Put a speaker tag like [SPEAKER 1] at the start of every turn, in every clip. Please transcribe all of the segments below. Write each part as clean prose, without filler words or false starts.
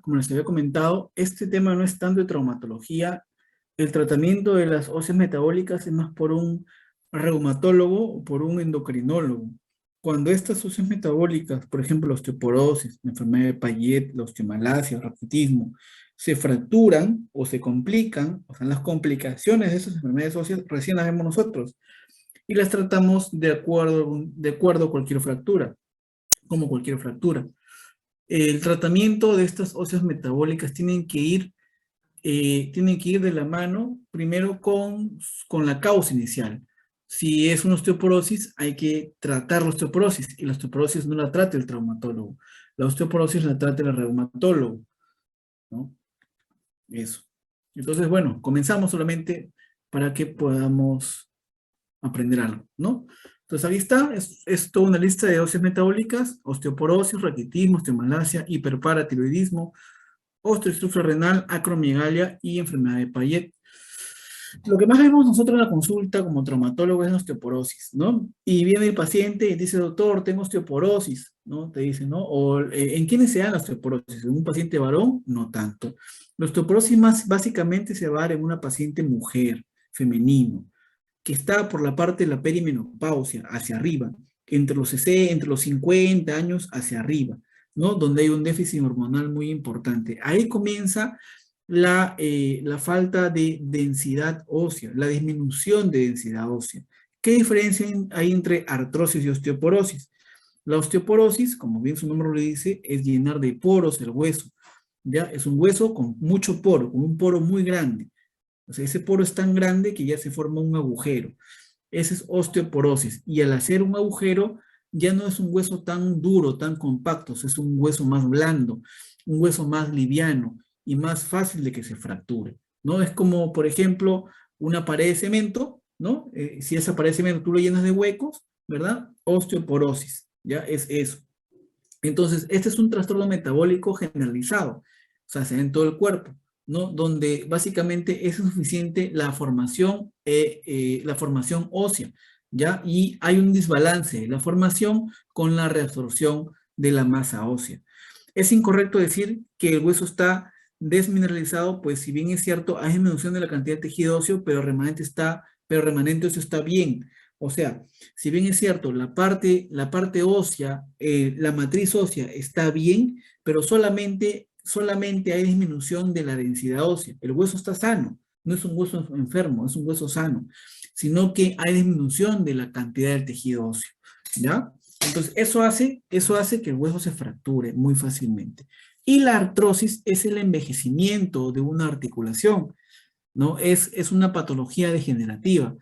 [SPEAKER 1] como les había comentado, este tema no es tanto de traumatología. El tratamiento de las óseas metabólicas es más por un reumatólogo o por un endocrinólogo. Cuando estas óseas metabólicas, por ejemplo, la osteoporosis, la enfermedad de Payet, la osteomalacia, el raquitismo, se fracturan o se complican, o sea, las complicaciones de esas enfermedades óseas recién las vemos nosotros y las tratamos de acuerdo a cualquier fractura, como cualquier fractura. El tratamiento de estas óseas metabólicas tienen que ir de la mano primero con la causa inicial. Si es una osteoporosis, hay que tratar la osteoporosis, y la osteoporosis no la trata el traumatólogo, la osteoporosis la trata el reumatólogo, ¿no? Eso. Entonces, bueno, comenzamos solamente para que podamos aprender algo, ¿no? Entonces ahí está, es toda una lista de óseas metabólicas: osteoporosis, raquitismo, osteomalacia, hiperparatiroidismo, osteoestrufia renal, acromegalia y enfermedad de Payet. Lo que más vemos nosotros en la consulta como traumatólogo es la osteoporosis, ¿no? Y viene el paciente y dice, doctor, tengo osteoporosis, ¿no? Te dice, ¿no? O ¿en quiénes se da la osteoporosis? ¿En un paciente varón? No tanto. La osteoporosis más básicamente se va a dar en una paciente mujer, femenino, que está por la parte de la perimenopausia, hacia arriba, entre los 50 años hacia arriba, ¿no? Donde hay un déficit hormonal muy importante. Ahí comienza la falta de densidad ósea, la disminución de densidad ósea. ¿Qué diferencia hay entre artrosis y osteoporosis? La osteoporosis, como bien su nombre lo dice, es llenar de poros el hueso. ¿Ya? Es un hueso con mucho poro, con un poro muy grande. O sea, ese poro es tan grande que ya se forma un agujero. Esa es osteoporosis. Y al hacer un agujero, ya no es un hueso tan duro, tan compacto, es un hueso más blando, un hueso más liviano y más fácil de que se fracture, ¿no? Es como, por ejemplo, una pared de cemento, ¿no? Si esa pared de cemento tú lo llenas de huecos, ¿verdad? Osteoporosis, ¿ya? Es eso. Entonces, este es un trastorno metabólico generalizado, o sea, se da en todo el cuerpo, ¿no? Donde básicamente es suficiente la formación ósea, ¿ya? Y hay un desbalance de la formación con la reabsorción de la masa ósea. Es incorrecto decir que el hueso está desmineralizado, pues si bien es cierto, hay disminución de la cantidad de tejido óseo, pero remanente óseo está bien. O sea, si bien es cierto, la parte ósea, la matriz ósea está bien, pero solamente hay disminución de la densidad ósea. El hueso está sano, no es un hueso enfermo, es un hueso sano, sino que hay disminución de la cantidad del tejido óseo, ¿ya? Entonces, eso hace que el hueso se fracture muy fácilmente. Y la artrosis es el envejecimiento de una articulación, ¿no? Es una patología degenerativa.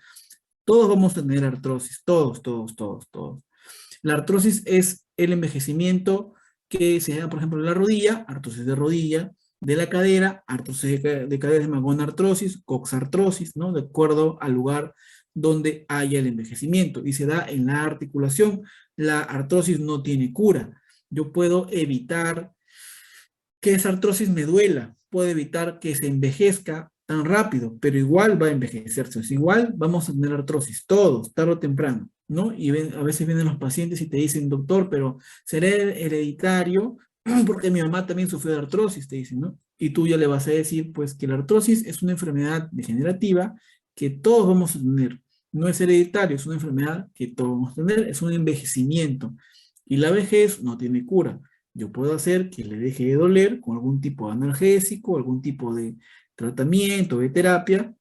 [SPEAKER 1] Todos vamos a tener artrosis, todos, todos, todos, todos. La artrosis es el envejecimiento que se da, por ejemplo, en la rodilla, artrosis de rodilla, de la cadera, artrosis de cadera, se llama gonartrosis, coxartrosis, ¿no? De acuerdo al lugar donde haya el envejecimiento. Y se da en la articulación. La artrosis no tiene cura. Yo puedo evitar que esa artrosis me duela, puede evitar que se envejezca tan rápido, pero igual va a envejecerse, o sea, igual vamos a tener artrosis, todos, tarde o temprano, ¿no? Y a veces vienen los pacientes y te dicen, doctor, pero ¿será hereditario? Porque mi mamá también sufrió de artrosis, te dicen, ¿no? Y tú ya le vas a decir, pues, que la artrosis es una enfermedad degenerativa que todos vamos a tener. No es hereditario, es una enfermedad que todos vamos a tener, es un envejecimiento. Y la vejez no tiene cura. Yo puedo hacer que le deje de doler con algún tipo de analgésico, algún tipo de tratamiento, de terapia,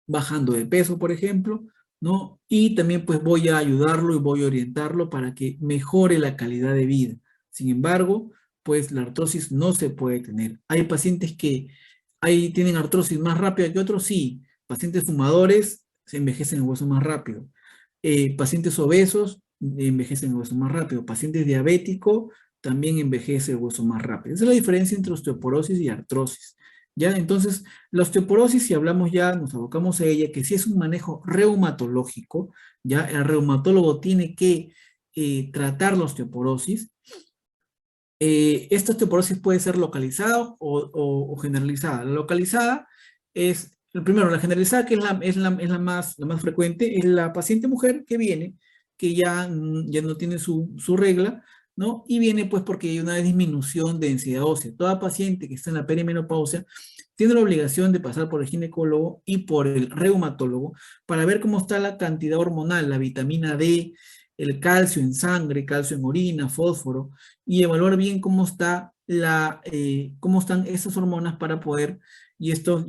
[SPEAKER 1] bajando de peso, por ejemplo, ¿no? Y también pues voy a ayudarlo y voy a orientarlo para que mejore la calidad de vida. Sin embargo, pues la artrosis no se puede tener. Hay pacientes que tienen artrosis más rápida que otros, sí. Pacientes fumadores se envejecen el hueso más rápido. Pacientes obesos envejecen el hueso más rápido. Pacientes diabéticos también envejece el hueso más rápido. Esa es la diferencia entre osteoporosis y artrosis. ¿Ya? Entonces, la osteoporosis, si hablamos ya, nos abocamos a ella, que si es un manejo reumatológico, ya el reumatólogo tiene que tratar la osteoporosis. Esta osteoporosis puede ser localizada o generalizada. La localizada es, primero, la generalizada, que es la más frecuente, es la paciente mujer que viene, que ya no tiene su regla, ¿no? Y viene pues porque hay una disminución de densidad ósea. Toda paciente que está en la perimenopausia tiene la obligación de pasar por el ginecólogo y por el reumatólogo para ver cómo está la cantidad hormonal, la vitamina D, el calcio en sangre, calcio en orina, fósforo, y evaluar bien cómo está cómo están esas hormonas para poder, y estos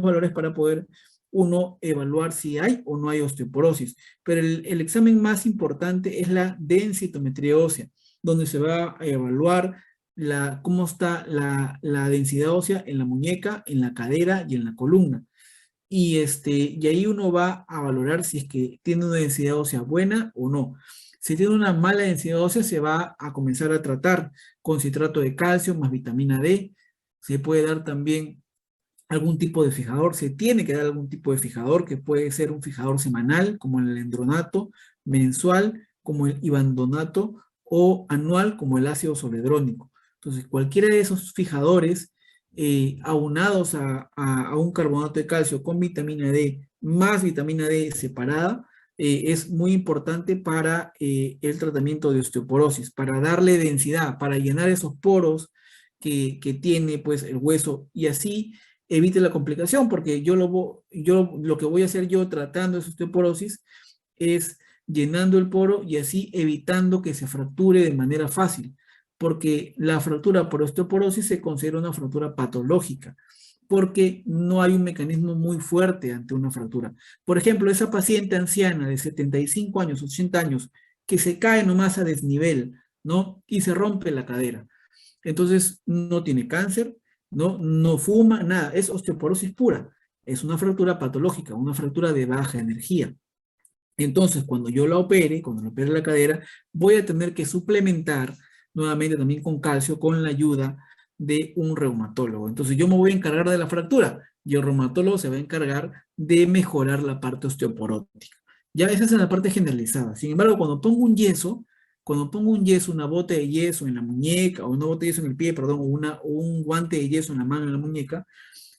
[SPEAKER 1] valores para poder uno evaluar si hay o no hay osteoporosis. Pero el examen más importante es la densitometría ósea, donde se va a evaluar cómo está la densidad ósea en la muñeca, en la cadera y en la columna. Y ahí uno va a valorar si es que tiene una densidad ósea buena o no. Si tiene una mala densidad ósea, se va a comenzar a tratar con citrato de calcio más vitamina D. Se puede dar también algún tipo de fijador, se tiene que dar algún tipo de fijador, que puede ser un fijador semanal, como el endronato, mensual, como el ibandonato, o anual, como el ácido zoledrónico. Entonces, cualquiera de esos fijadores, aunados a un carbonato de calcio con vitamina D, más vitamina D separada, es muy importante para el tratamiento de osteoporosis, para darle densidad, para llenar esos poros que tiene pues el hueso, y así evite la complicación, porque lo que voy a hacer yo tratando esa osteoporosis es llenando el poro y así evitando que se fracture de manera fácil, porque la fractura por osteoporosis se considera una fractura patológica, porque no hay un mecanismo muy fuerte ante una fractura. Por ejemplo, esa paciente anciana de 75 años, 80 años, que se cae nomás a desnivel, ¿no? Y se rompe la cadera. Entonces, no tiene cáncer, no fuma, nada, es osteoporosis pura. Es una fractura patológica, una fractura de baja energía. Entonces, cuando yo la opere, cuando la opere la cadera, voy a tener que suplementar nuevamente también con calcio con la ayuda de un reumatólogo. Entonces, yo me voy a encargar de la fractura y el reumatólogo se va a encargar de mejorar la parte osteoporótica. Ya esa es la parte generalizada. Sin embargo, cuando pongo un yeso, una bota de yeso en la muñeca, o una bota de yeso en el pie, perdón, o un guante de yeso en la mano, en la muñeca,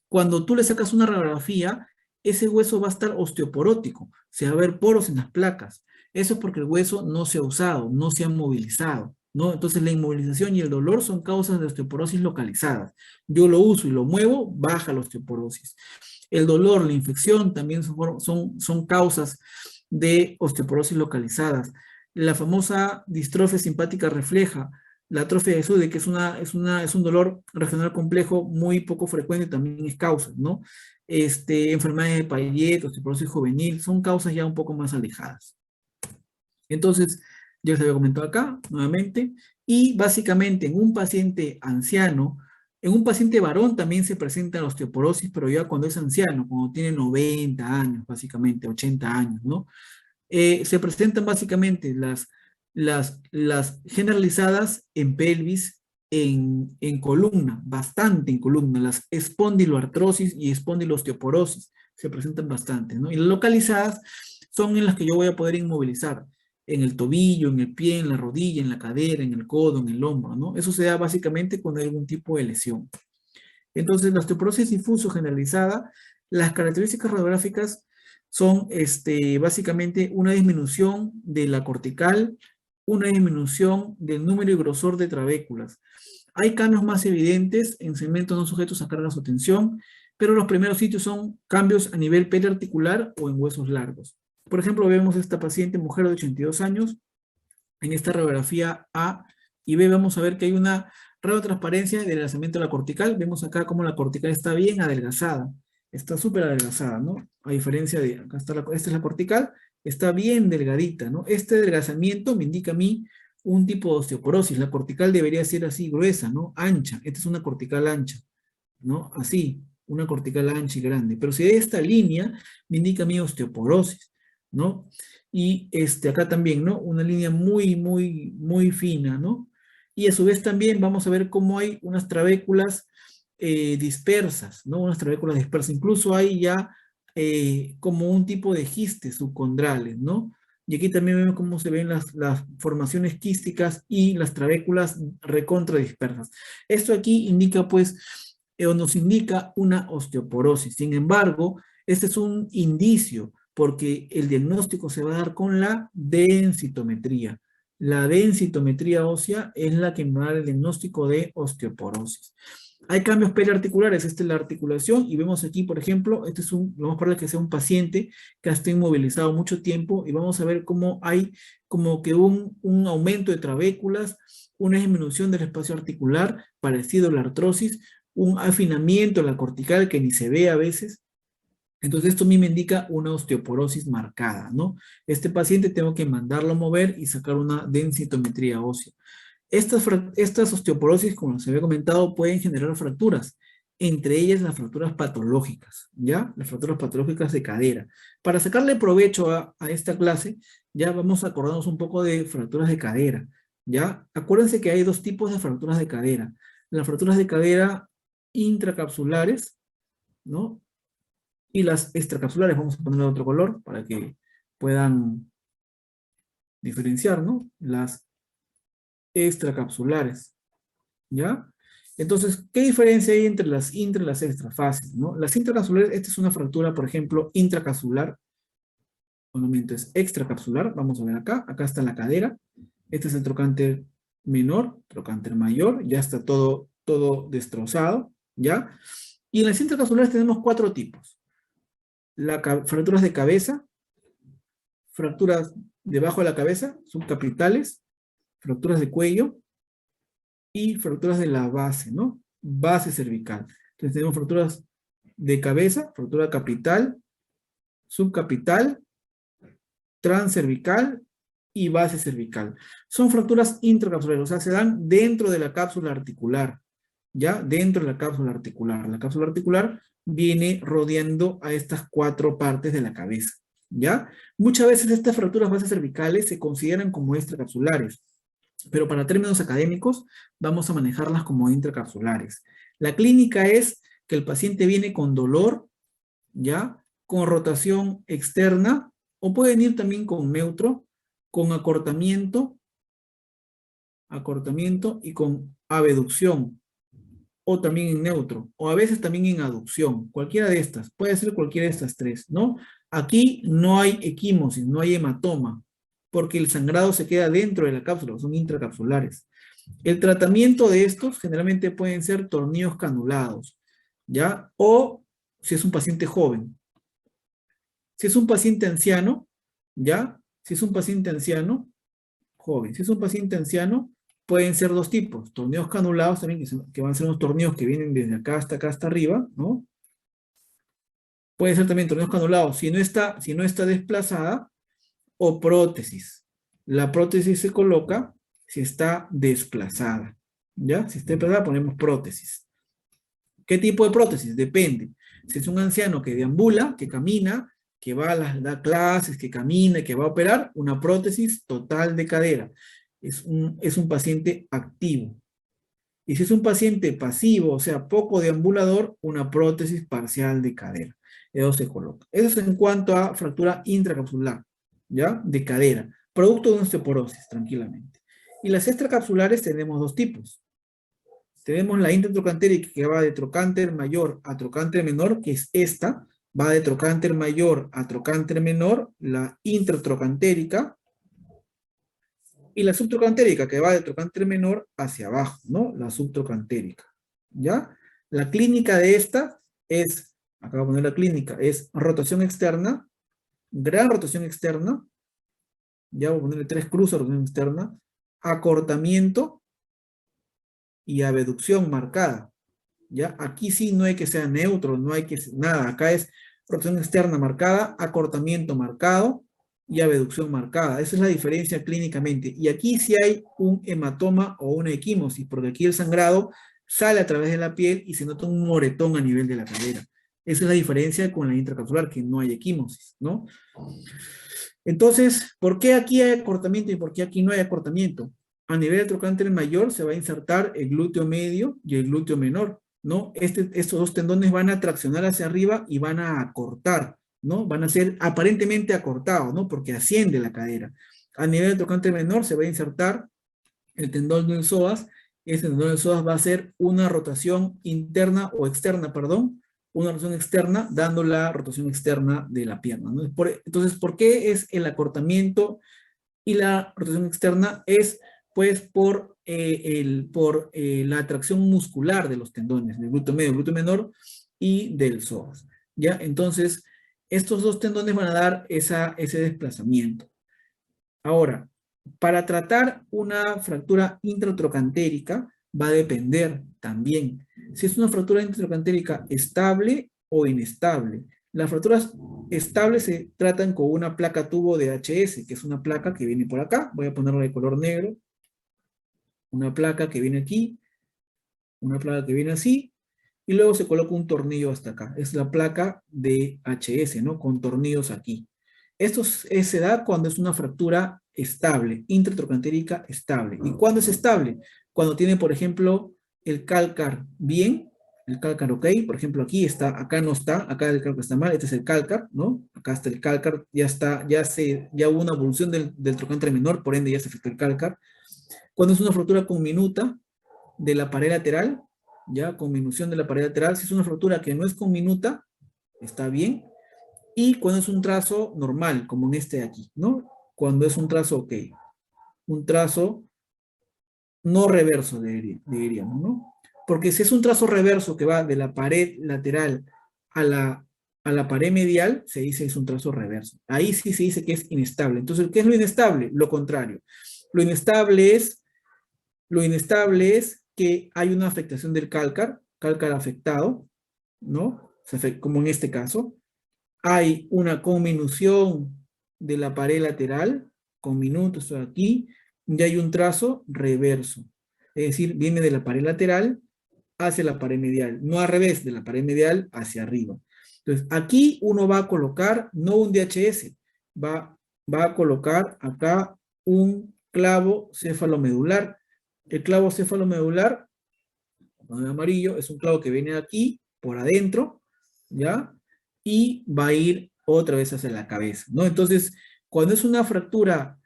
[SPEAKER 1] cuando tú le sacas una radiografía, ese hueso va a estar osteoporótico, se va a ver poros en las placas. Eso es porque el hueso no se ha usado, no se ha movilizado, ¿no? Entonces la inmovilización y el dolor son causas de osteoporosis localizadas. Yo lo uso y lo muevo, baja la osteoporosis. El dolor, la infección también son causas de osteoporosis localizadas. La famosa distrofia simpática refleja, la atrofia de Sude, que es un dolor regional complejo muy poco frecuente, también es causa, ¿no? Enfermedades de Payet, osteoporosis juvenil, son causas ya un poco más alejadas. Entonces, ya les había comentado acá, nuevamente, y básicamente en un paciente anciano, en un paciente varón también se presenta la osteoporosis, pero ya cuando es anciano, cuando tiene 90 años, básicamente, 80 años, ¿no? Se presentan básicamente las generalizadas en pelvis, en columna, bastante en columna, las espondiloartrosis y espondilosteoporosis se presentan bastante, ¿no? Y las localizadas son en las que yo voy a poder inmovilizar, en el tobillo, en el pie, en la rodilla, en la cadera, en el codo, en el hombro, ¿no? Eso se da básicamente cuando hay algún tipo de lesión. Entonces, la osteoporosis difuso generalizada, las características radiográficas son básicamente una disminución de la cortical, una disminución del número y grosor de trabéculas. Hay cambios más evidentes en segmentos no sujetos a cargas o tensión, pero los primeros sitios son cambios a nivel periarticular o en huesos largos. Por ejemplo, vemos esta paciente, mujer de 82 años, en esta radiografía A y B vamos a ver que hay una radiotransparencia del adelgazamiento de la cortical. Vemos acá cómo la cortical está bien adelgazada, está súper adelgazada, ¿no? A diferencia de, acá está esta es la cortical, está bien delgadita, ¿no? Este adelgazamiento me indica a mí un tipo de osteoporosis. La cortical debería ser así, gruesa, ¿no? Ancha. Esta es una cortical ancha, ¿no? Así, una cortical ancha y grande. Pero si esta línea me indica a mí osteoporosis, ¿no? Y acá también, ¿no? Una línea muy, muy, muy fina, ¿no? Y a su vez también vamos a ver cómo hay unas trabéculas dispersas, ¿no? Unas trabéculas dispersas. Incluso hay ya como un tipo de quistes subcondrales, ¿no? Y aquí también vemos cómo se ven las formaciones quísticas y las trabéculas recontra dispersas. Esto aquí indica, pues, o nos indica una osteoporosis. Sin embargo, este es un indicio, porque el diagnóstico se va a dar con la densitometría. La densitometría ósea es la que me da el diagnóstico de osteoporosis. Hay cambios periarticulares, esta es la articulación, y vemos aquí, por ejemplo, este es vamos a poner que sea un paciente que ha estado inmovilizado mucho tiempo, y vamos a ver cómo hay como que un aumento de trabéculas, una disminución del espacio articular, parecido a la artrosis, un afinamiento en la cortical que ni se ve a veces. Entonces esto a mí me indica una osteoporosis marcada, ¿no? Este paciente tengo que mandarlo a mover y sacar una densitometría ósea. Estas osteoporosis, como se había comentado, pueden generar fracturas, entre ellas las fracturas patológicas, ¿ya? Las fracturas patológicas de cadera. Para sacarle provecho a esta clase, ya vamos a acordarnos un poco de fracturas de cadera, ¿ya? Acuérdense que hay dos tipos de fracturas de cadera. Las fracturas de cadera intracapsulares, ¿no? Y las extracapsulares, vamos a ponerle otro color para que puedan diferenciar, ¿no? Las extracapsulares, ¿ya? Entonces, ¿qué diferencia hay entre las intra y las extra? Fácil, ¿no? Las intracapsulares, esta es una fractura, por ejemplo, intracapsular, momento es extracapsular, vamos a ver acá está la cadera, este es el trocánter menor, trocánter mayor, ya está todo destrozado, ¿ya? Y en las intracapsulares tenemos 4 tipos. Fracturas de cabeza, fracturas debajo de la cabeza, subcapitales, fracturas de cuello y fracturas de la base, ¿no? Base cervical. Entonces tenemos fracturas de cabeza, fractura capital, subcapital, transcervical y base cervical. Son fracturas intracapsulares, o sea, se dan dentro de la cápsula articular, ¿ya? Dentro de la cápsula articular. La cápsula articular viene rodeando a estas 4 partes de la cabeza, ¿ya? Muchas veces estas fracturas bases cervicales se consideran como extracapsulares, pero para términos académicos vamos a manejarlas como intracapsulares. La clínica es que el paciente viene con dolor, ¿ya? Con rotación externa, o pueden ir también con neutro, con acortamiento y con abducción, o también en neutro, o a veces también en aducción, cualquiera de estas, puede ser cualquiera de estas 3, ¿no? Aquí no hay equimosis, no hay hematoma, porque el sangrado se queda dentro de la cápsula, son intracapsulares. El tratamiento de estos generalmente pueden ser tornillos canulados, ¿ya? O si es un paciente joven. Si es un paciente anciano, ¿ya? Si es un paciente anciano, joven. Si es un paciente anciano, pueden ser 2 tipos. Tornillos canulados también, que van a ser unos tornillos que vienen desde acá hasta arriba, ¿no? Pueden ser también tornillos canulados si no está desplazada, o prótesis. La prótesis se coloca si está desplazada, ¿ya? Si está desplazada ponemos prótesis. ¿Qué tipo de prótesis? Depende. Si es un anciano que deambula, que camina, que va da clases, que camina, que va a operar, una prótesis total de cadera. Es un paciente activo. Y si es un paciente pasivo, o sea, poco deambulador, una prótesis parcial de cadera. Eso se coloca. Eso es en cuanto a fractura intracapsular, ¿ya? De cadera. Producto de una osteoporosis, tranquilamente. Y las extracapsulares tenemos 2 tipos. Tenemos la intratrocantérica que va de trocánter mayor a trocánter menor, que es esta. Va de trocánter mayor a trocánter menor, la intratrocantérica. Y la subtrocantérica, que va de trocánter menor hacia abajo, ¿no? La subtrocantérica, ¿ya? La clínica de esta es, acá voy a poner la clínica, es rotación externa, gran rotación externa, ya voy a ponerle 3 cruces, rotación externa, acortamiento y abducción marcada, ¿ya? Aquí sí no hay que sea neutro, no hay que nada, acá es rotación externa marcada, acortamiento marcado, y abducción marcada. Esa es la diferencia clínicamente. Y aquí sí hay un hematoma o una equimosis, porque aquí el sangrado sale a través de la piel y se nota un moretón a nivel de la cadera. Esa es la diferencia con la intracapsular, que no hay equimosis, ¿no? Entonces, ¿por qué aquí hay acortamiento y por qué aquí no hay acortamiento? A nivel de trocánter mayor se va a insertar el glúteo medio y el glúteo menor, ¿no? Estos 2 tendones van a traccionar hacia arriba y van a acortar, ¿no? Van a ser aparentemente acortados, ¿no? Porque asciende la cadera. A nivel de trocánter menor se va a insertar el tendón del psoas. Este tendón del psoas va a hacer una rotación interna o externa, perdón, una rotación externa, dando la rotación externa de la pierna, ¿no? Entonces, ¿por qué es el acortamiento Y la rotación externa es pues por la atracción muscular de los tendones, del glúteo medio, glúteo menor y del psoas. ¿Ya? Entonces, estos dos tendones van a dar ese desplazamiento. Ahora, para tratar una fractura intratrocantérica va a depender también si es una fractura intratrocantérica estable o inestable. Las fracturas estables se tratan con una placa tubo de HS, que es una placa que viene por acá. Voy a ponerla de color negro. Una placa que viene aquí, una placa que viene así, y luego se coloca un tornillo hasta acá. Es la placa de HS, ¿no? Con tornillos aquí. Esto se da cuando es una fractura estable, intratrocantérica estable. ¿Y cuándo es estable? Cuando tiene, por ejemplo, el cálcar bien, el cálcar ok, por ejemplo, aquí está, acá no está, acá el cálcar está mal, este es el cálcar, ¿no? Acá está el cálcar, ya está, ya hubo una evolución del trocánter menor, por ende ya se afectó el cálcar. Cuando es una fractura conminuta de la pared lateral, ya, conminución de la pared lateral, si es una fractura que no es conminuta, está bien, y cuando es un trazo normal, como en este de aquí, ¿no? Cuando es un trazo ok, un trazo no reverso, diríamos, ¿no? Porque si es un trazo reverso que va de la pared lateral a la pared medial, se dice que es un trazo reverso. Ahí sí se dice que es inestable. Entonces, ¿qué es lo inestable? Lo contrario. Lo inestable es que hay una afectación del cálcar afectado, ¿no? Como en este caso. Hay una conminución de la pared lateral, conminuto, esto de aquí, y hay un trazo reverso. Es decir, viene de la pared lateral hacia la pared medial, no al revés, de la pared medial hacia arriba. Entonces, aquí uno va a colocar, no un DHS, va a colocar acá un clavo cefalomedular. El clavo cefalomedular, con el amarillo, es un clavo que viene aquí, por adentro, ¿ya? Y va a ir otra vez hacia la cabeza, ¿no? Entonces, cuando es una fractura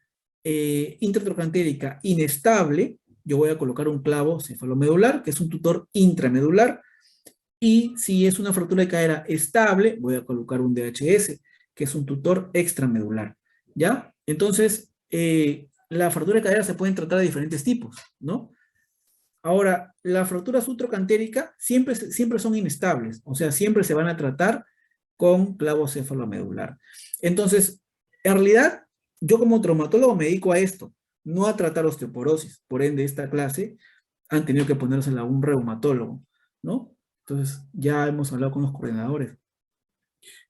[SPEAKER 1] intratrocantérica inestable, yo voy a colocar un clavo cefalomedular, que es un tutor intramedular, y si es una fractura de cadera estable, voy a colocar un DHS, que es un tutor extramedular, ¿ya? Entonces, la fractura de cadera se pueden tratar de diferentes tipos, ¿no? Ahora, las fracturas subtrocantéricas siempre son inestables, o sea, siempre se van a tratar con clavo cefalomedular. Entonces, en realidad, yo como traumatólogo me dedico a esto, no a tratar osteoporosis. Por ende, esta clase han tenido que ponérsela a un reumatólogo, ¿no? Entonces, ya hemos hablado con los coordinadores.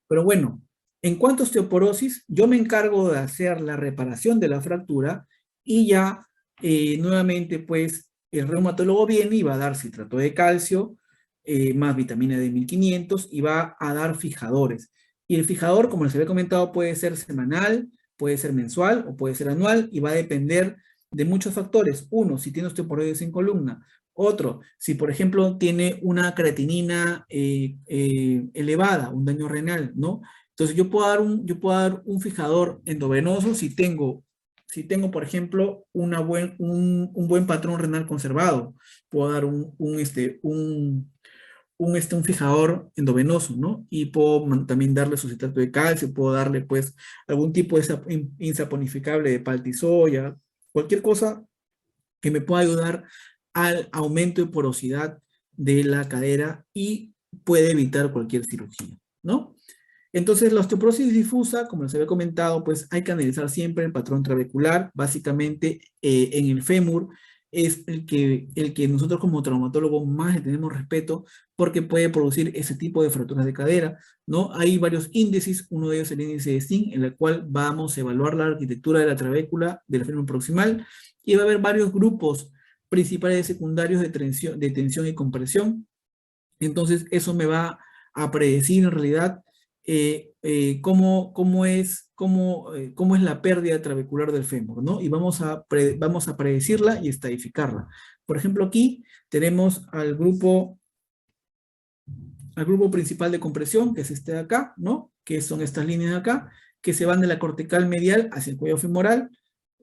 [SPEAKER 1] Pero bueno, en cuanto a osteoporosis, yo me encargo de hacer la reparación de la fractura y ya nuevamente, pues, el reumatólogo viene y va a dar citrato de calcio, más vitamina D1500 y va a dar fijadores. Y el fijador, como les había comentado, puede ser semanal, puede ser mensual o puede ser anual y va a depender de muchos factores. Uno, si tiene osteoporosis en columna. Otro, si por ejemplo tiene una creatinina elevada, un daño renal, ¿no? Entonces yo puedo dar un fijador endovenoso si tengo, por ejemplo, un buen patrón renal conservado. Puedo dar un fijador endovenoso, ¿no? Y puedo también darle su citrato de calcio, puedo darle pues algún tipo de insaponificable de paltisoya, cualquier cosa que me pueda ayudar al aumento de porosidad de la cadera y puede evitar cualquier cirugía, ¿no? Entonces, la osteoporosis difusa, como les había comentado, pues hay que analizar siempre el patrón trabecular. Básicamente, en el fémur es el que nosotros como traumatólogos más le tenemos respeto porque puede producir ese tipo de fracturas de cadera, ¿no? Hay varios índices, uno de ellos es el índice de Singh, en el cual vamos a evaluar la arquitectura de la trabécula del fémur proximal y va a haber varios grupos principales y secundarios de tensión y compresión. Entonces, eso me va a predecir en realidad cómo es la pérdida trabecular del fémur, ¿no? Y vamos a predecirla y estadificarla. Por ejemplo, aquí tenemos al grupo principal de compresión, que es este de acá, ¿no? Que son estas líneas de acá, que se van de la cortical medial hacia el cuello femoral.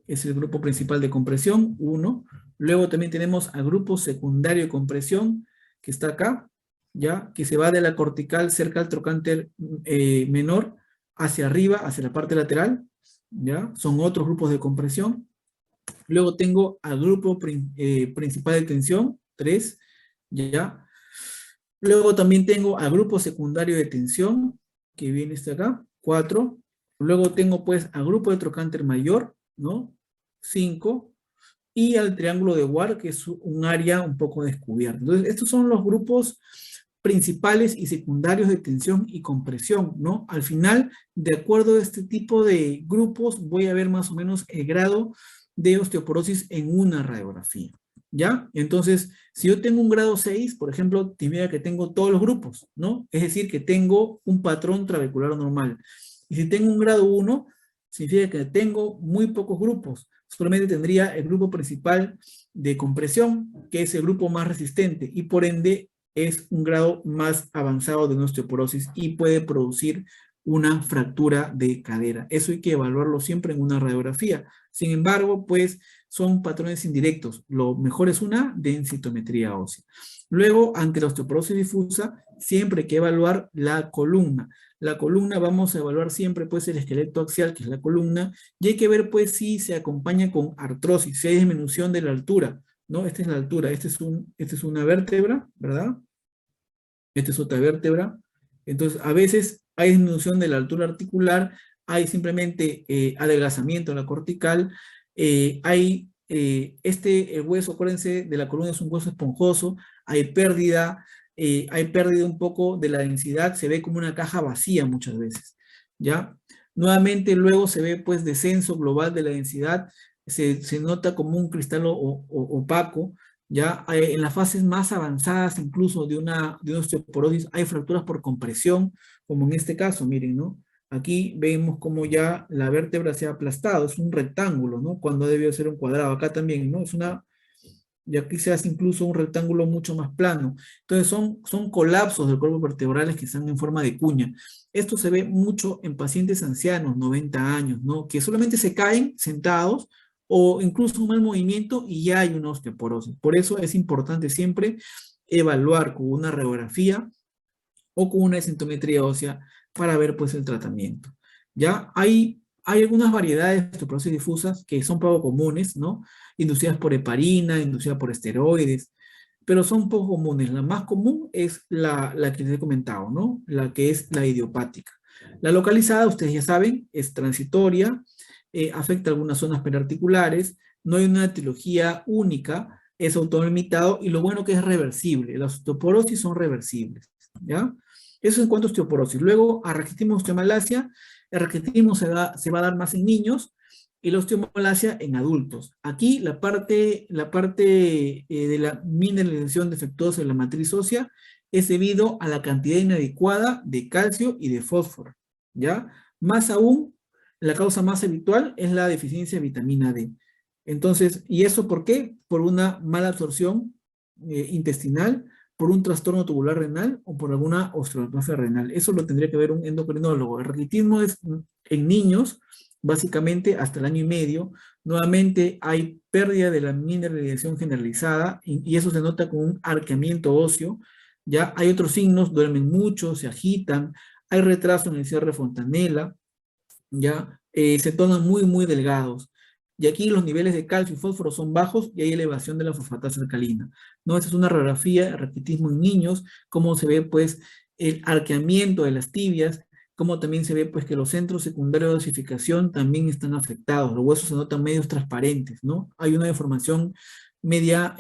[SPEAKER 1] Es el grupo principal de compresión, 1. Luego también tenemos al grupo secundario de compresión, que está acá, ¿ya? Que se va de la cortical cerca al trocánter menor hacia arriba, hacia la parte lateral, ¿ya? Son otros grupos de compresión. Luego tengo al grupo principal de tensión, 3, ¿ya? Luego también tengo al grupo secundario de tensión, que viene este acá, 4. Luego tengo pues al grupo de trocánter mayor, ¿no? 5. Y al triángulo de Ward, que es un área un poco descubierta. Entonces, estos son los grupos principales y secundarios de tensión y compresión, ¿no? Al final, de acuerdo a este tipo de grupos, voy a ver más o menos el grado de osteoporosis en una radiografía, ¿ya? Entonces, si yo tengo un grado 6, por ejemplo, significa que tengo todos los grupos, ¿no? Es decir, que tengo un patrón trabecular normal. Y si tengo un grado 1, significa que tengo muy pocos grupos. Solamente tendría el grupo principal de compresión, que es el grupo más resistente, y por ende es un grado más avanzado de una osteoporosis y puede producir una fractura de cadera. Eso hay que evaluarlo siempre en una radiografía. Sin embargo, pues son patrones indirectos. Lo mejor es una densitometría ósea. Luego, ante la osteoporosis difusa, siempre hay que evaluar la columna. La columna vamos a evaluar siempre pues el esqueleto axial, que es la columna, y hay que ver pues si se acompaña con artrosis, si hay disminución de la altura, ¿no? Esta es la altura, esta es una vértebra, ¿verdad? Esta es otra vértebra. Entonces, a veces hay disminución de la altura articular, hay simplemente adelgazamiento en la cortical, el hueso, acuérdense, de la columna es un hueso esponjoso, hay pérdida un poco de la densidad, se ve como una caja vacía muchas veces, ¿ya? Nuevamente luego se ve pues descenso global de la densidad, se nota como un cristal opaco, ya en las fases más avanzadas incluso de una osteoporosis hay fracturas por compresión, como en este caso, miren, ¿no? Aquí vemos como ya la vértebra se ha aplastado, es un rectángulo, ¿no? Cuando debió ser un cuadrado, acá también, ¿no? Y aquí se hace incluso un rectángulo mucho más plano. Entonces son colapsos del cuerpo vertebrales que están en forma de cuña. Esto se ve mucho en pacientes ancianos, 90 años, ¿no? Que solamente se caen sentados o incluso un mal movimiento y ya hay una osteoporosis. Por eso es importante siempre evaluar con una radiografía o con una sintometría ósea para ver pues el tratamiento. Ya hay algunas variedades de osteoporosis difusas que son poco comunes, ¿no? Inducidas por heparina, inducidas por esteroides, pero son poco comunes. La más común es la que les he comentado, ¿no? La que es la idiopática. La localizada, ustedes ya saben, es transitoria, afecta algunas zonas perarticulares, no hay una etiología única, es autolimitado y lo bueno que es reversible. Las osteoporosis son reversibles, ¿ya? Eso en cuanto a osteoporosis. Luego, a raquitismo osteomalacia, el raquitismo se va a dar más en niños y la osteomalacia en adultos. Aquí la parte de la mineralización defectuosa de la matriz ósea es debido a la cantidad inadecuada de calcio y de fósforo, ¿ya? Más aún, la causa más habitual es la deficiencia de vitamina D. Entonces, ¿y eso por qué? Por una mala absorción intestinal, por un trastorno tubular renal o por alguna osteopatia renal. Eso lo tendría que ver un endocrinólogo. El raquitismo es en niños, básicamente hasta el año y medio. Nuevamente hay pérdida de la mineralización generalizada y eso se nota con un arqueamiento óseo. Ya hay otros signos, duermen mucho, se agitan, hay retraso en el cierre fontanela, ya se tornan muy, muy delgados. Y aquí los niveles de calcio y fósforo son bajos y hay elevación de la fosfatasa alcalina. ¿No? Esta es una radiografía de raquitismo en niños, cómo se ve pues el arqueamiento de las tibias, cómo también se ve pues que los centros secundarios de osificación también están afectados, los huesos se notan medios transparentes, ¿no? Hay una deformación media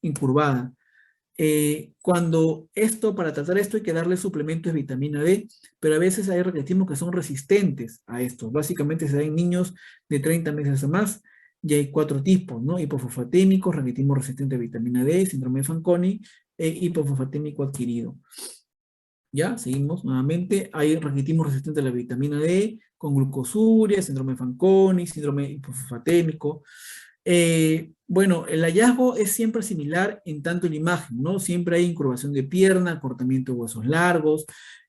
[SPEAKER 1] incurvada. Para tratar esto hay que darle suplementos de vitamina D, pero a veces hay raquitismos que son resistentes a esto. Básicamente se da en niños de 30 meses o más, y hay 4 tipos, ¿no? Hipofosfatémico, raquitismo resistente a vitamina D, síndrome de Fanconi, hipofosfatémico adquirido. Ya, seguimos nuevamente. Hay raquitismo resistente a la vitamina D, con glucosuria, síndrome de Fanconi, síndrome hipofosfatémico. Bueno, el hallazgo es siempre similar en tanto en la imagen, ¿no? Siempre hay incurvación de pierna, acortamiento de huesos largos,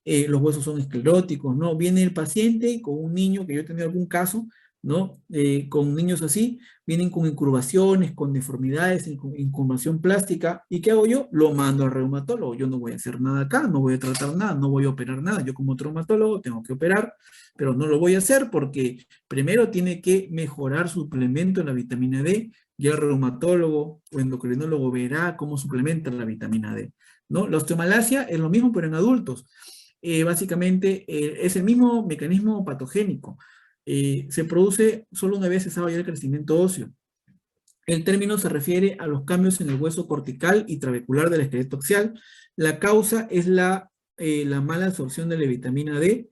[SPEAKER 1] los huesos son escleróticos, ¿no? Viene el paciente con un niño, que yo he tenido algún caso, ¿no? Con niños así, vienen con incurvaciones, con deformidades, incurvación plástica. ¿Y qué hago yo? Lo mando al reumatólogo. Yo no voy a hacer nada acá, no voy a tratar nada, no voy a operar nada. Yo como traumatólogo tengo que operar, pero no lo voy a hacer porque primero tiene que mejorar suplemento en la vitamina D. Y el reumatólogo o endocrinólogo verá cómo suplementa la vitamina D, ¿no? La osteomalacia es lo mismo, pero en adultos. Básicamente es el mismo mecanismo patogénico. Se produce solo una vez cesado ya el crecimiento óseo. El término se refiere a los cambios en el hueso cortical y trabecular del esqueleto axial. La causa es la mala absorción de la vitamina D,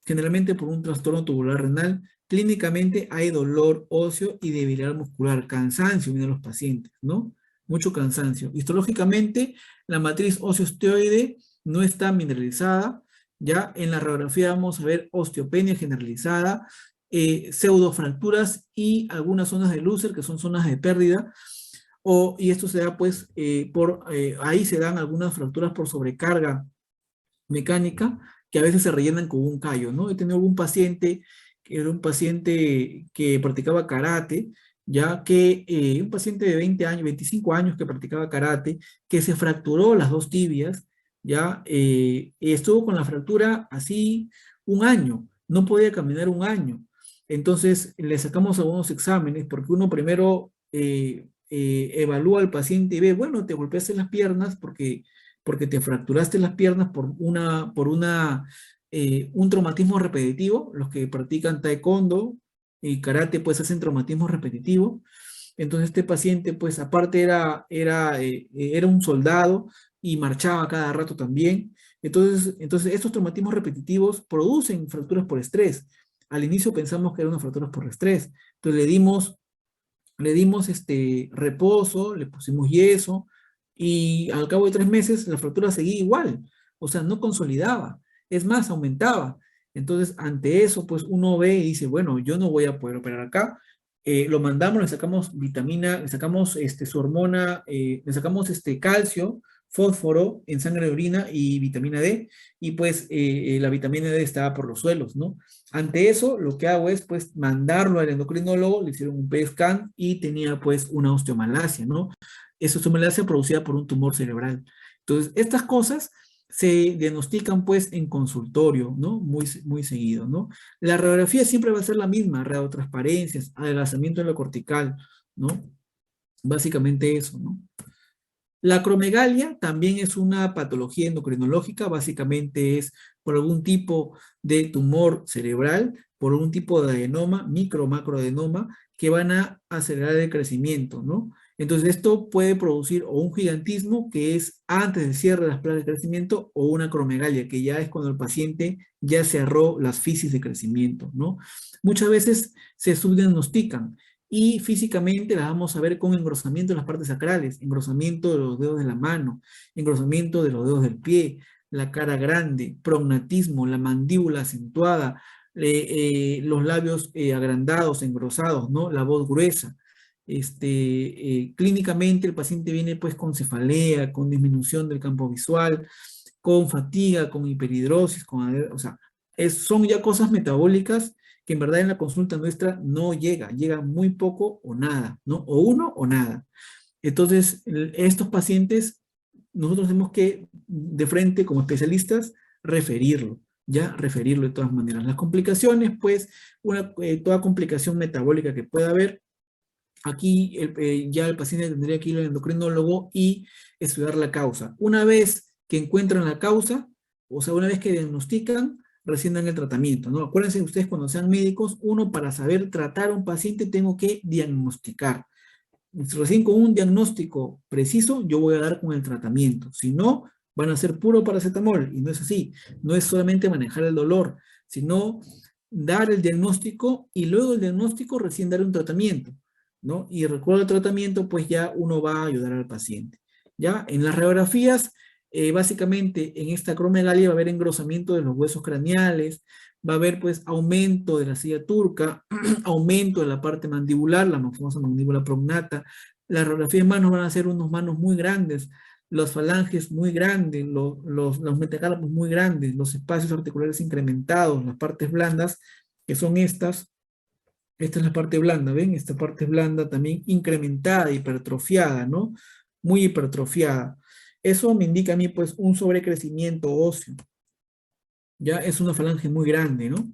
[SPEAKER 1] generalmente por un trastorno tubular renal. Clínicamente hay dolor óseo y debilidad muscular, cansancio en los pacientes, ¿no? Mucho cansancio. Histológicamente, la matriz óseo-osteoide no está mineralizada. Ya en la radiografía vamos a ver osteopenia generalizada, pseudofracturas y algunas zonas de Lúcer, que son zonas de pérdida, y esto se da pues ahí se dan algunas fracturas por sobrecarga mecánica que a veces se rellenan con un callo, ¿no? He tenido algún paciente, que era un paciente que practicaba karate, ya que un paciente de 20 años, 25 años que practicaba karate, que se fracturó las dos tibias, ya estuvo con la fractura así un año, no podía caminar un año. Entonces le sacamos algunos exámenes porque uno primero evalúa al paciente y ve, bueno, te golpeaste las piernas porque te fracturaste las piernas un traumatismo repetitivo. Los que practican taekwondo y karate pues hacen traumatismo repetitivo. Entonces este paciente pues aparte era un soldado y marchaba cada rato también. Entonces estos traumatismos repetitivos producen fracturas por estrés. Al inicio pensamos que eran unas fracturas por estrés. Entonces le dimos reposo, le pusimos yeso, y al cabo de 3 meses la fractura seguía igual, o sea, no consolidaba, es más, aumentaba. Entonces, ante eso, pues uno ve y dice, bueno, yo no voy a poder operar acá. Lo mandamos, le sacamos vitamina, le sacamos su hormona, le sacamos calcio, fósforo en sangre de orina y vitamina D, y pues la vitamina D estaba por los suelos, ¿no? Ante eso, lo que hago es, pues, mandarlo al endocrinólogo, le hicieron un PET scan y tenía, pues, una osteomalacia, ¿no? Esa osteomalacia producida por un tumor cerebral. Entonces, estas cosas se diagnostican, pues, en consultorio, ¿no? Muy, muy seguido, ¿no? La radiografía siempre va a ser la misma, radiotransparencias, adelgazamiento de la cortical, ¿no? Básicamente eso, ¿no? La acromegalia también es una patología endocrinológica, básicamente es por algún tipo de tumor cerebral, por un tipo de adenoma, micro, macroadenoma, que van a acelerar el crecimiento, ¿no? Entonces esto puede producir o un gigantismo, que es antes del cierre de las placas de crecimiento, o una acromegalia, que ya es cuando el paciente ya cerró las fisis de crecimiento, ¿no? Muchas veces se subdiagnostican y físicamente la vamos a ver con engrosamiento de las partes sacrales, engrosamiento de los dedos de la mano, engrosamiento de los dedos del pie, la cara grande, prognatismo, la mandíbula acentuada, los labios agrandados, engrosados, ¿no? La voz gruesa. Clínicamente el paciente viene pues con cefalea, con disminución del campo visual, con fatiga, con hiperhidrosis, o sea, son ya cosas metabólicas que en verdad en la consulta nuestra no llega muy poco o nada, ¿no? O uno o nada. Entonces, estos pacientes, nosotros tenemos que, de frente, como especialistas, referirlo de todas maneras. Las complicaciones, pues, toda complicación metabólica que pueda haber, aquí ya el paciente tendría que ir al endocrinólogo y estudiar la causa. Una vez que encuentran la causa, o sea, una vez que diagnostican, recién dan el tratamiento, ¿no? Acuérdense ustedes cuando sean médicos, uno para saber tratar a un paciente tengo que diagnosticar. Recién con un diagnóstico preciso, yo voy a dar con el tratamiento. Si no, van a ser puro paracetamol, y no es así. No es solamente manejar el dolor, sino dar el diagnóstico y luego el diagnóstico recién dar un tratamiento, ¿no? Y recuerdo el tratamiento, pues ya uno va a ayudar al paciente. ¿Ya? En las radiografías, básicamente en esta acromegalia va a haber engrosamiento de los huesos craneales, va a haber pues aumento de la silla turca, aumento de la parte mandibular, la famosa mandíbula prognata. Las radiografías de manos van a ser unos manos muy grandes, los falanges muy grandes, los metacarpos muy grandes, los espacios articulares incrementados, las partes blandas, que son estas, Esta es la parte blanda, ¿ven? Esta parte blanda también incrementada, hipertrofiada, ¿no? Muy hipertrofiada. Eso me indica a mí, pues, un sobrecrecimiento óseo. Ya es una falange muy grande, ¿no?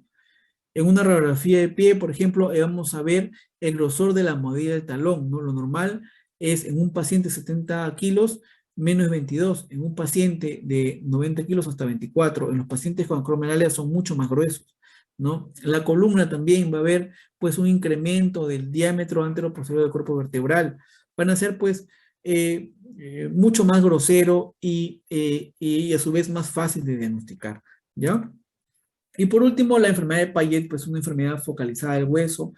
[SPEAKER 1] En una radiografía de pie, por ejemplo, vamos a ver el grosor de la almohadilla del talón, ¿no? Lo normal es en un paciente de 70 kilos, menos 22, en un paciente de 90 kilos hasta 24, en los pacientes con acromegalia son mucho más gruesos, ¿no? La columna también va a haber, pues, un incremento del diámetro anteroposterior del cuerpo vertebral. Van a ser, pues, mucho más grosero y a su vez más fácil de diagnosticar, ¿ya? Y por último, la enfermedad de Payet, pues una enfermedad focalizada del hueso,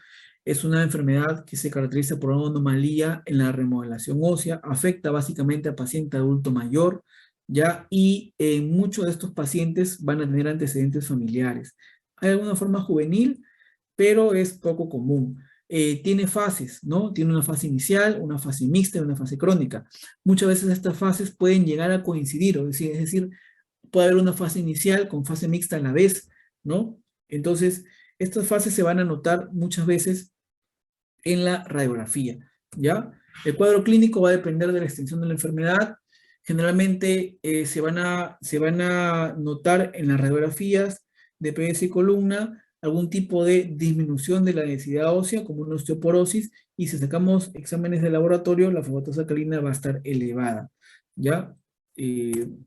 [SPEAKER 1] es una enfermedad que se caracteriza por una anomalía en la remodelación ósea, afecta básicamente a paciente adulto mayor, ¿ya? Y muchos de estos pacientes van a tener antecedentes familiares. Hay alguna forma juvenil, pero es poco común. Tiene fases, ¿no? Tiene una fase inicial, una fase mixta y una fase crónica. Muchas veces estas fases pueden llegar a coincidir, es decir, puede haber una fase inicial con fase mixta a la vez, ¿no? Entonces, estas fases se van a notar muchas veces en la radiografía, ¿ya? El cuadro clínico va a depender de la extensión de la enfermedad. Generalmente se van a notar en las radiografías de PBS y columna algún tipo de disminución de la densidad ósea, como una osteoporosis, y si sacamos exámenes de laboratorio, la fosfatasa alcalina va a estar elevada, ¿ya? En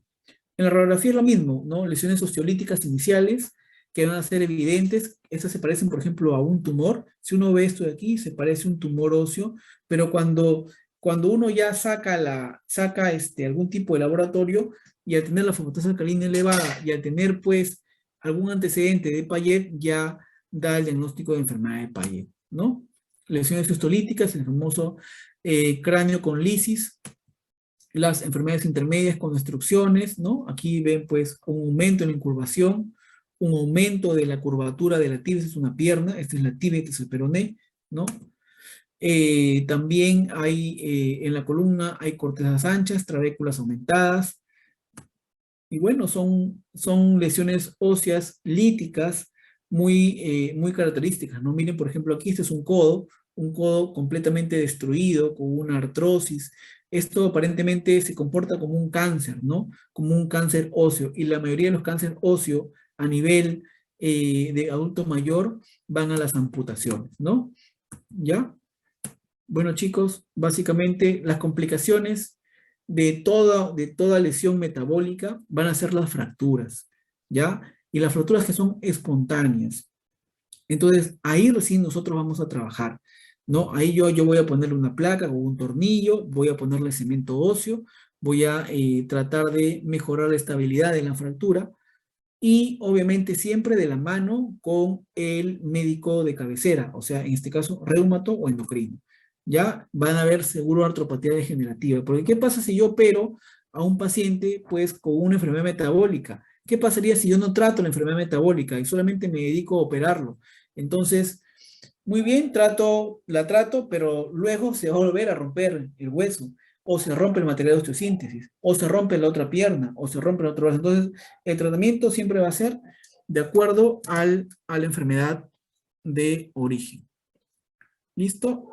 [SPEAKER 1] la radiografía es lo mismo, ¿no? Lesiones osteolíticas iniciales que van a ser evidentes. Estas se parecen, por ejemplo, a un tumor. Si uno ve esto de aquí, se parece a un tumor óseo, pero cuando uno ya saca algún tipo de laboratorio y al tener la fosfatasa alcalina elevada y al tener, pues, algún antecedente de Payet, ya da el diagnóstico de enfermedad de Payet, ¿no? Lesiones osteolíticas, el famoso cráneo con lisis, las enfermedades intermedias con destrucciones, ¿no? Aquí ven pues un aumento en la incurvación, un aumento de la curvatura de la tibia, esta es una pierna, esta es la tibia, este es el peroné, ¿no? También hay en la columna hay cortezas anchas, trabéculas aumentadas, y bueno, son lesiones óseas líticas muy características, ¿no? Miren, por ejemplo, aquí este es un codo completamente destruido, con una artrosis. Esto aparentemente se comporta como un cáncer, ¿no? Como un cáncer óseo. Y la mayoría de los cánceres óseos a nivel de adulto mayor van a las amputaciones, ¿no? ¿Ya? Bueno, chicos, básicamente las complicaciones de toda lesión metabólica van a ser las fracturas, ¿ya? Y las fracturas que son espontáneas. Entonces, ahí recién nosotros vamos a trabajar, ¿no? Ahí yo voy a ponerle una placa o un tornillo, voy a ponerle cemento óseo, voy a tratar de mejorar la estabilidad de la fractura y obviamente siempre de la mano con el médico de cabecera, o sea, en este caso, reumato o endocrino. Ya van a haber seguro artropatía degenerativa, porque ¿qué pasa si yo opero a un paciente pues con una enfermedad metabólica? ¿Qué pasaría si yo no trato la enfermedad metabólica y solamente me dedico a operarlo? Entonces, muy bien, la trato, pero luego se va a volver a romper el hueso, o se rompe el material de osteosíntesis, o se rompe la otra pierna, o se rompe el otro brazo. Entonces, el tratamiento siempre va a ser de acuerdo a la enfermedad de origen. ¿Listo?